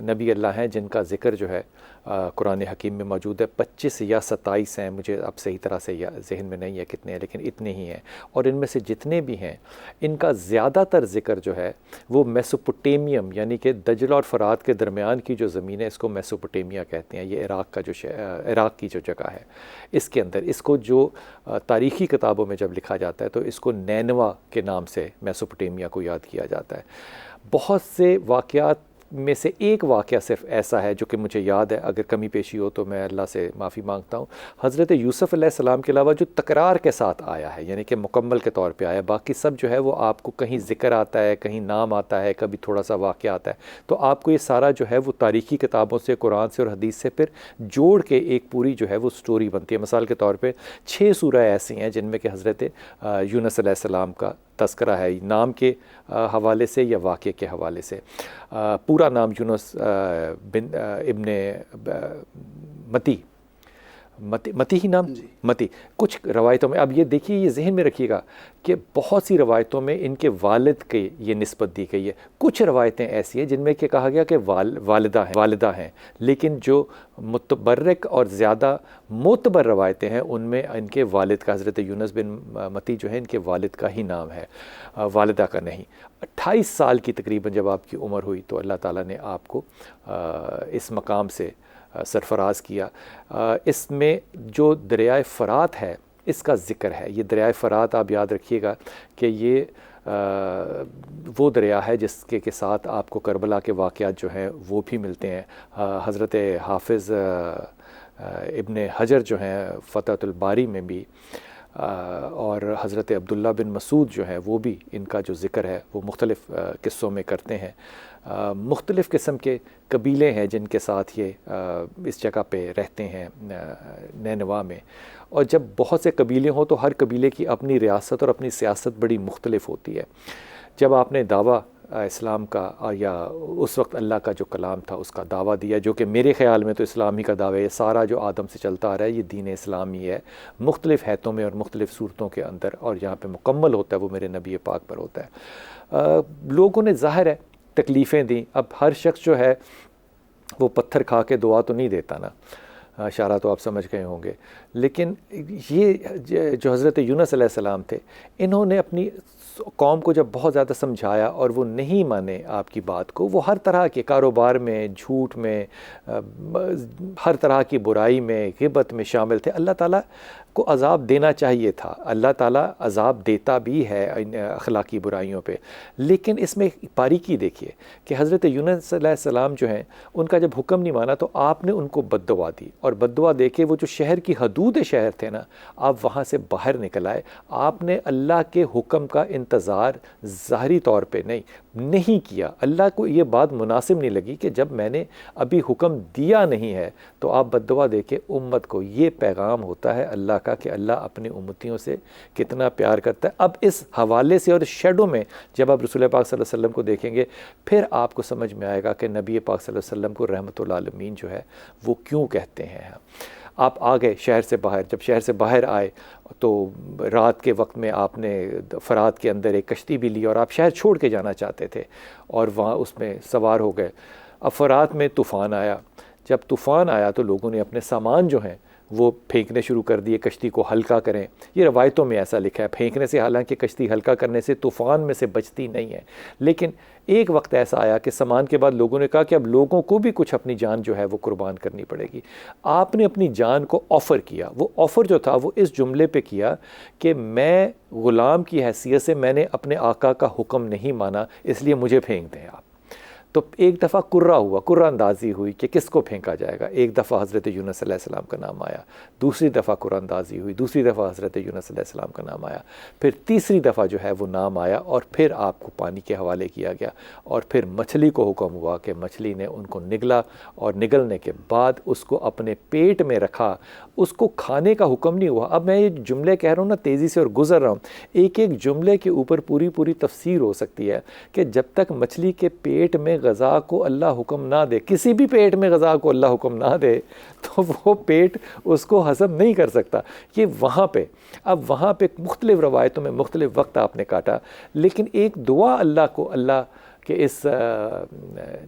نبی اللہ ہیں جن کا ذکر جو ہے قرآن حکیم میں موجود ہے، 25 یا 27 ہیں، مجھے اب صحیح طرح سے ذہن میں نہیں ہے کتنے ہیں، لیکن اتنے ہی ہیں۔ اور ان میں سے جتنے بھی ہیں ان کا زیادہ تر ذکر جو ہے وہ میسوپوٹیمیم، یعنی کہ دجلہ اور فرات کے درمیان کی جو زمین ہے اس کو میسوپوٹیمیا کہتے ہیں۔ یہ عراق کی جو جگہ ہے، اس کے اندر اس کو جو تاریخی کتابوں میں جب لکھا جاتا ہے تو اس کو نینوا کے نام سے میسوپوٹیمیا کو یاد کیا جاتا ہے۔ بہت سے واقعات میں سے ایک واقعہ صرف ایسا ہے جو کہ مجھے یاد ہے، اگر کمی پیشی ہو تو میں اللہ سے معافی مانگتا ہوں۔ حضرت یوسف علیہ السلام کے علاوہ جو تکرار کے ساتھ آیا ہے، یعنی کہ مکمل کے طور پہ آیا، باقی سب جو ہے وہ آپ کو کہیں ذکر آتا ہے، کہیں نام آتا ہے، کبھی تھوڑا سا واقعہ آتا ہے، تو آپ کو یہ سارا جو ہے وہ تاریخی کتابوں سے، قرآن سے اور حدیث سے پھر جوڑ کے ایک پوری جو ہے وہ سٹوری بنتی ہے۔ مثال کے طور پہ 6 سورہ ایسی ہیں جن میں کہ حضرت یونس علیہ السلام کا تذکرہ ہے، نام کے حوالے سے یا واقعے کے حوالے سے۔ پورا نام یونس بن ابن متی ہی نام متی۔ کچھ روایتوں میں، اب یہ دیکھیے، یہ ذہن میں رکھیے گا کہ بہت سی روایتوں میں ان کے والد کے یہ نسبت دی گئی ہے۔ کچھ روایتیں ایسی ہیں جن میں کہ کہا گیا کہ والدہ ہیں، لیکن جو متبرک اور زیادہ معتبر روایتیں ہیں ان میں ان کے والد کا، حضرت یونس بن متی جو ہے ان کے والد کا ہی نام ہے، والدہ کا نہیں۔ 28 سال کی تقریباً جب آپ کی عمر ہوئی تو اللہ تعالیٰ نے آپ کو اس مقام سے سرفراز کیا۔ اس میں جو دریائے فرات ہے اس کا ذکر ہے۔ یہ دریائے فرات آپ یاد رکھیے گا کہ یہ وہ دریا ہے جس کے ساتھ آپ کو کربلا کے واقعات جو ہیں وہ بھی ملتے ہیں۔ حضرت حافظ ابن حجر جو ہیں فتح الباری میں بھی، اور حضرت عبداللہ بن مسعود جو ہیں وہ بھی ان کا جو ذکر ہے وہ مختلف قصوں میں کرتے ہیں۔ مختلف قسم کے قبیلے ہیں جن کے ساتھ یہ اس جگہ پہ رہتے ہیں نینوا میں، اور جب بہت سے قبیلے ہوں تو ہر قبیلے کی اپنی ریاست اور اپنی سیاست بڑی مختلف ہوتی ہے۔ جب آپ نے دعویٰ اسلام کا یا اس وقت اللہ کا جو کلام تھا اس کا دعویٰ دیا، جو کہ میرے خیال میں تو اسلام ہی کا دعویٰ ہے، یہ سارا جو آدم سے چلتا آ رہا ہے یہ دین اسلام ہی ہے، مختلف حیتوں میں اور مختلف صورتوں کے اندر، اور جہاں پہ مکمل ہوتا ہے وہ میرے نبی پاک پر ہوتا ہے۔ لوگوں نے ظاہر ہے تکلیفیں دیں، اب ہر شخص جو ہے وہ پتھر کھا کے دعا تو نہیں دیتا نا، اشارہ تو آپ سمجھ گئے ہوں گے، لیکن یہ جو حضرت یونس علیہ السلام تھے انہوں نے اپنی قوم کو جب بہت زیادہ سمجھایا اور وہ نہیں مانے آپ کی بات کو، وہ ہر طرح کے کاروبار میں، جھوٹ میں، ہر طرح کی برائی میں، غیبت میں شامل تھے۔ اللہ تعالیٰ کو عذاب دینا چاہیے تھا، اللہ تعالیٰ عذاب دیتا بھی ہے اخلاقی برائیوں پہ، لیکن اس میں باریکی دیکھیے کہ حضرت یونس علیہ السلام جو ہیں ان کا جب حکم نہیں مانا تو آپ نے ان کو بد دعا دی، اور بد دعا دے کے وہ جو شہر کی حدود شہر تھے نا، آپ وہاں سے باہر نکل آئے۔ آپ نے اللہ کے حکم کا انتظار ظاہری طور پہ نہیں کیا۔ اللہ کو یہ بات مناسب نہیں لگی کہ جب میں نے ابھی حکم دیا نہیں ہے تو آپ بد دعا دے کے امت کو، یہ پیغام ہوتا ہے اللہ کا کہ اللہ اپنی امتیوں سے کتنا پیار کرتا ہے۔ اب اس حوالے سے اور اس شیڈو میں جب آپ رسول پاک صلی اللہ علیہ وسلم کو دیکھیں گے پھر آپ کو سمجھ میں آئے گا کہ نبی پاک صلی اللہ علیہ وسلم کو رحمت العالمین جو ہے وہ کیوں کہتے ہیں۔ آپ آ گئے شہر سے باہر، جب شہر سے باہر آئے تو رات کے وقت میں آپ نے فرات کے اندر ایک کشتی بھی لی اور آپ شہر چھوڑ کے جانا چاہتے تھے، اور وہاں اس میں سوار ہو گئے۔ اب فرات میں طوفان آیا، جب طوفان آیا تو لوگوں نے اپنے سامان جو ہیں وہ پھینکنے شروع کر دیے، کشتی کو ہلکا کریں۔ یہ روایتوں میں ایسا لکھا ہے، پھینکنے سے، حالانکہ کشتی ہلکا کرنے سے طوفان میں سے بچتی نہیں ہے، لیکن ایک وقت ایسا آیا کہ سامان کے بعد لوگوں نے کہا کہ اب لوگوں کو بھی کچھ اپنی جان جو ہے وہ قربان کرنی پڑے گی۔ آپ نے اپنی جان کو آفر کیا، وہ آفر جو تھا وہ اس جملے پہ کیا کہ میں غلام کی حیثیت سے میں نے اپنے آقا کا حکم نہیں مانا، اس لیے مجھے پھینک دیں آپ۔ تو ایک دفعہ قرہ اندازی ہوئی کہ کس کو پھینکا جائے گا۔ ایک دفعہ حضرت یونس علیہ السلام کا نام آیا، دوسری دفعہ قرہ اندازی ہوئی، دوسری دفعہ حضرت یونس علیہ السلام کا نام آیا، پھر تیسری دفعہ جو ہے وہ نام آیا، اور پھر آپ کو پانی کے حوالے کیا گیا، اور پھر مچھلی کو حکم ہوا کہ مچھلی نے ان کو نگلا، اور نگلنے کے بعد اس کو اپنے پیٹ میں رکھا، اس کو کھانے کا حکم نہیں ہوا۔ اب میں یہ جملے کہہ رہا ہوں نا تیزی سے اور گزر رہا ہوں، ایک ایک جملے کے اوپر پوری تفسیر ہو سکتی ہے کہ جب تک مچھلی کے پیٹ میں غذا کو اللہ حکم نہ دے، کسی بھی پیٹ میں غذا کو اللہ حکم نہ دے تو وہ پیٹ اس کو ہضم نہیں کر سکتا۔ یہ وہاں پہ، اب وہاں پہ مختلف روایتوں میں مختلف وقت آپ نے کاٹا، لیکن ایک دعا اللہ کہ اس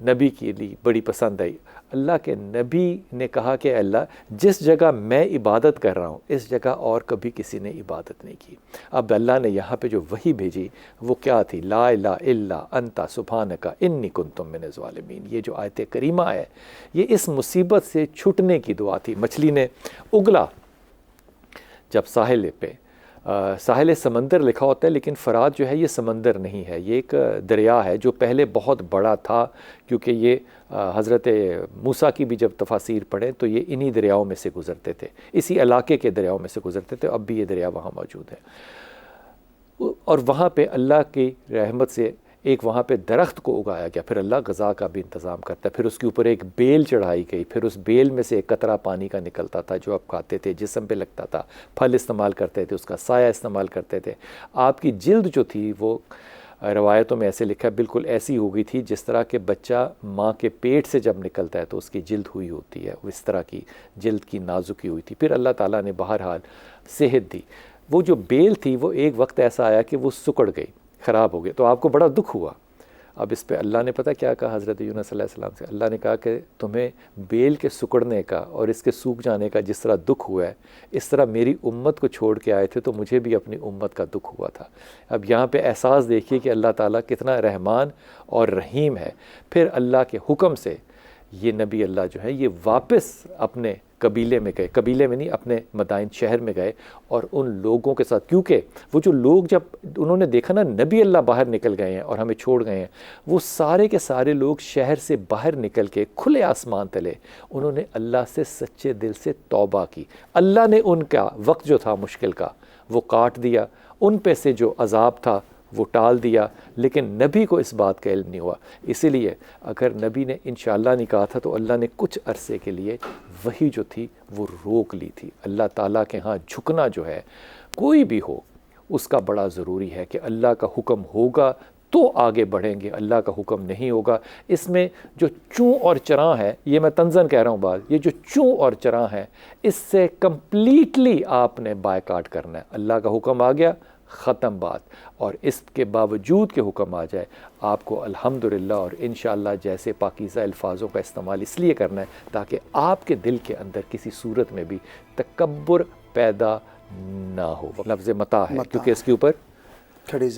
نبی کے لیے بڑی پسند آئی. اللہ کے نبی نے کہا کہ اللہ جس جگہ میں عبادت کر رہا ہوں اس جگہ اور کبھی کسی نے عبادت نہیں کی. اب اللہ نے یہاں پہ جو وحی بھیجی وہ کیا تھی؟ لا الہ الا انت سبحانک انی کنت من الظالمین. یہ جو آیت کریمہ ہے یہ اس مصیبت سے چھٹنے کی دعا تھی. مچھلی نے اگلا جب ساحل پہ، ساحل سمندر لکھا ہوتا ہے لیکن فرات جو ہے یہ سمندر نہیں ہے، یہ ایک دریا ہے جو پہلے بہت بڑا تھا، کیونکہ یہ حضرت موسیٰ کی بھی جب تفاسیر پڑھیں تو یہ انہی دریاؤں میں سے گزرتے تھے، اسی علاقے کے دریاؤں میں سے گزرتے تھے. اب بھی یہ دریا وہاں موجود ہے. اور وہاں پہ اللہ کی رحمت سے ایک وہاں پہ درخت کو اگایا گیا. پھر اللہ غذا کا بھی انتظام کرتا ہے. پھر اس کے اوپر ایک بیل چڑھائی گئی. پھر اس بیل میں سے ایک قطرہ پانی کا نکلتا تھا جو آپ کھاتے تھے، جسم پہ لگتا تھا، پھل استعمال کرتے تھے، اس کا سایہ استعمال کرتے تھے. آپ کی جلد جو تھی وہ روایتوں میں ایسے لکھا ہے بالکل ایسی ہو گئی تھی جس طرح کہ بچہ ماں کے پیٹ سے جب نکلتا ہے تو اس کی جلد ہوئی ہوتی ہے، اس طرح کی جلد کی نازکی ہوئی تھی. پھر اللہ تعالیٰ نے بہرحال صحت دی. وہ جو بیل تھی وہ ایک وقت ایسا آیا کہ وہ سکڑ گئی، خراب ہو گئی. تو آپ کو بڑا دکھ ہوا. اب اس پہ اللہ نے پتہ کیا کہا حضرت یونس صلی اللہ علیہ وسلم سے؟ اللہ نے کہا کہ تمہیں بیل کے سکڑنے کا اور اس کے سوکھ جانے کا جس طرح دکھ ہوا ہے اس طرح میری امت کو چھوڑ کے آئے تھے تو مجھے بھی اپنی امت کا دکھ ہوا تھا. اب یہاں پہ احساس دیکھیے کہ اللہ تعالیٰ کتنا رحمان اور رحیم ہے. پھر اللہ کے حکم سے یہ نبی اللہ جو ہے یہ واپس اپنے قبیلے میں گئے، قبیلے میں نہیں اپنے مدائن شہر میں گئے اور ان لوگوں کے ساتھ، کیونکہ وہ جو لوگ جب انہوں نے دیکھا نا نبی اللہ باہر نکل گئے ہیں اور ہمیں چھوڑ گئے ہیں، وہ سارے کے سارے لوگ شہر سے باہر نکل کے کھلے آسمان تلے انہوں نے اللہ سے سچے دل سے توبہ کی. اللہ نے ان کا وقت جو تھا مشکل کا وہ کاٹ دیا، ان پہ سے جو عذاب تھا وہ ٹال دیا، لیکن نبی کو اس بات کا علم نہیں ہوا. اسی لیے اگر نبی نے انشاءاللہ نہیں کہا تھا تو اللہ نے کچھ عرصے کے لیے وہی جو تھی وہ روک لی تھی. اللہ تعالیٰ کے ہاں جھکنا جو ہے کوئی بھی ہو اس کا بڑا ضروری ہے کہ اللہ کا حکم ہوگا تو آگے بڑھیں گے، اللہ کا حکم نہیں ہوگا. اس میں جو چوں اور چراں ہے، یہ میں طنزاً کہہ رہا ہوں بات، یہ جو چوں اور چراں ہے اس سے کمپلیٹلی آپ نے بائیکاٹ کرنا ہے. اللہ کا حکم آ گیا، ختم بات. اور اس کے باوجود کہ حکم آ جائے آپ کو الحمدللہ اور انشاءاللہ جیسے پاکیزہ الفاظوں کا استعمال اس لیے کرنا ہے تاکہ آپ کے دل کے اندر کسی صورت میں بھی تکبر پیدا نہ ہو. لفظ متاع ہے کیونکہ اس کے اوپر کھڑی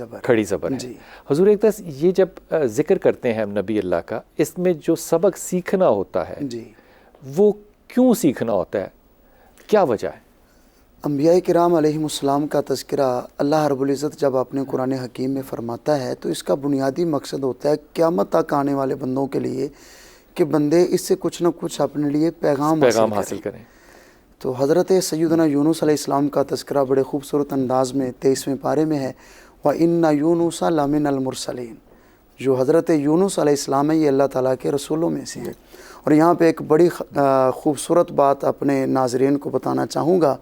زبر ہے. جی حضور ایک دس یہ جب ذکر کرتے ہیں ہم نبی اللہ کا، اس میں جو سبق سیکھنا ہوتا ہے جی وہ کیوں سیکھنا ہوتا ہے، کیا وجہ ہے؟ انبیاء کرام علیہم السلام کا تذکرہ اللہ رب العزت جب اپنے قرآن حکیم میں فرماتا ہے تو اس کا بنیادی مقصد ہوتا ہے قیامت تک آنے والے بندوں کے لیے کہ بندے اس سے کچھ نہ کچھ اپنے لیے پیغام حاصل کریں. تو حضرت سیدنا یونس علیہ السلام کا تذکرہ بڑے خوبصورت انداز میں 23ویں پارے میں ہے. وَإِنَّ يُونُسَ لَمِنَ الْمُرْسَلِينَ. جو حضرت یونس علیہ السلام ہے یہ اللہ تعالیٰ کے رسولوں میں سے ہے. اور یہاں پہ ایک بڑی خوبصورت بات اپنے ناظرین کو بتانا چاہوں گا.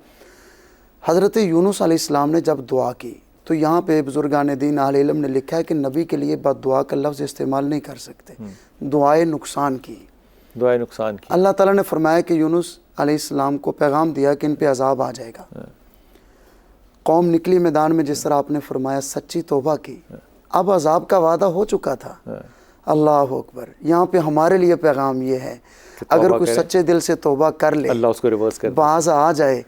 حضرت یونس علیہ السلام نے جب دعا کی تو یہاں پہ بزرگان دین اہل علم نے لکھا ہے کہ نبی کے لیے بد دعا کا لفظ استعمال نہیں کر سکتے، دعائے نقصان کی. اللہ تعالیٰ نے فرمایا کہ یونس علیہ السلام کو پیغام دیا کہ ان پہ عذاب آ جائے گا. قوم نکلی میدان میں جس طرح آپ نے فرمایا سچی توبہ کی، اب عذاب کا وعدہ ہو چکا تھا. اللہ اکبر. یہاں پہ ہمارے لیے پیغام یہ ہے اگر کوئی سچے دل سے توبہ کر لے، اللہ اس کو ریورس کر باز آ جائے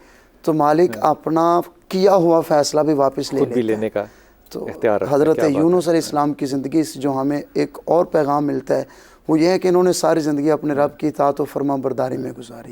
تو مالک اپنا کیا ہوا فیصلہ بھی واپس لینے کا تو حضرت یونس علیہ السلام کی زندگی سے جو ہمیں ایک اور پیغام ملتا ہے وہ یہ ہے کہ انہوں نے ساری زندگی اپنے رب کی اطاعت و فرما برداری میں گزاری ہے.